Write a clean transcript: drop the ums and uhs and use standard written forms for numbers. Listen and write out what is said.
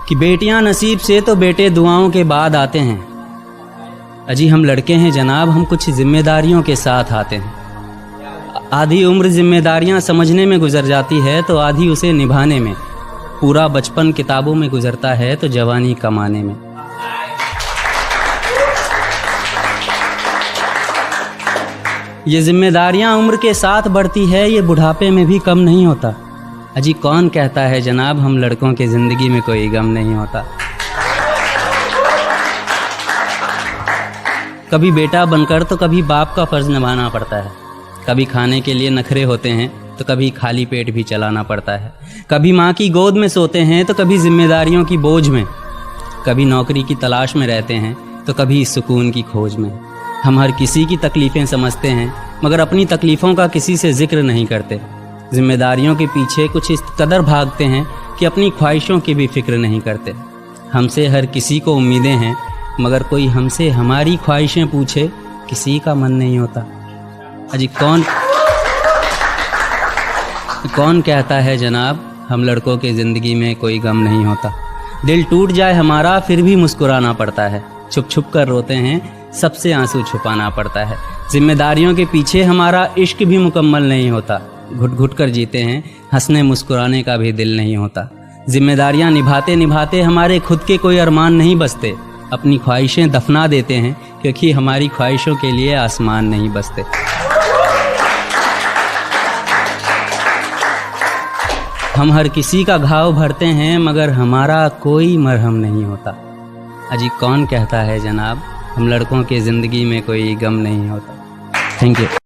कि बेटियां नसीब से तो बेटे दुआओं के बाद आते हैं। अजी हम लड़के हैं जनाब, हम कुछ जिम्मेदारियों के साथ आते हैं। आधी उम्र जिम्मेदारियां समझने में गुजर जाती है तो आधी उसे निभाने में। पूरा बचपन किताबों में गुजरता है तो जवानी कमाने में। ये जिम्मेदारियां उम्र के साथ बढ़ती है, ये बुढ़ापे में भी कम नहीं होता। अजी कौन कहता है जनाब हम लड़कों के ज़िंदगी में कोई गम नहीं होता। कभी बेटा बनकर तो कभी बाप का फ़र्ज़ निभाना पड़ता है। कभी खाने के लिए नखरे होते हैं तो कभी खाली पेट भी चलाना पड़ता है। कभी माँ की गोद में सोते हैं तो कभी जिम्मेदारियों की बोझ में। कभी नौकरी की तलाश में रहते हैं तो कभी सुकून की खोज में। हम हर किसी की तकलीफ़ें समझते हैं मगर अपनी तकलीफ़ों का किसी से जिक्र नहीं करते। जिम्मेदारियों के पीछे कुछ इस कदर भागते हैं कि अपनी ख्वाहिशों की भी फिक्र नहीं करते। हमसे हर किसी को उम्मीदें हैं मगर कोई हमसे हमारी ख्वाहिशें पूछे किसी का मन नहीं होता। अजी कौन कहता है जनाब हम लड़कों के ज़िंदगी में कोई गम नहीं होता। दिल टूट जाए हमारा फिर भी मुस्कुराना पड़ता है। छुप छुप कर रोते हैं, सबसे आंसू छुपाना पड़ता है। जिम्मेदारियों के पीछे हमारा इश्क भी मुकम्मल नहीं होता। घुट घुट कर जीते हैं, हंसने मुस्कुराने का भी दिल नहीं होता। जिम्मेदारियां निभाते निभाते हमारे खुद के कोई अरमान नहीं बसते। अपनी ख्वाहिशें दफना देते हैं क्योंकि हमारी ख्वाहिशों के लिए आसमान नहीं बसते। हम हर किसी का घाव भरते हैं मगर हमारा कोई मरहम नहीं होता। अजी कौन कहता है जनाब हम लड़कों के ज़िंदगी में कोई गम नहीं होता। Thank you.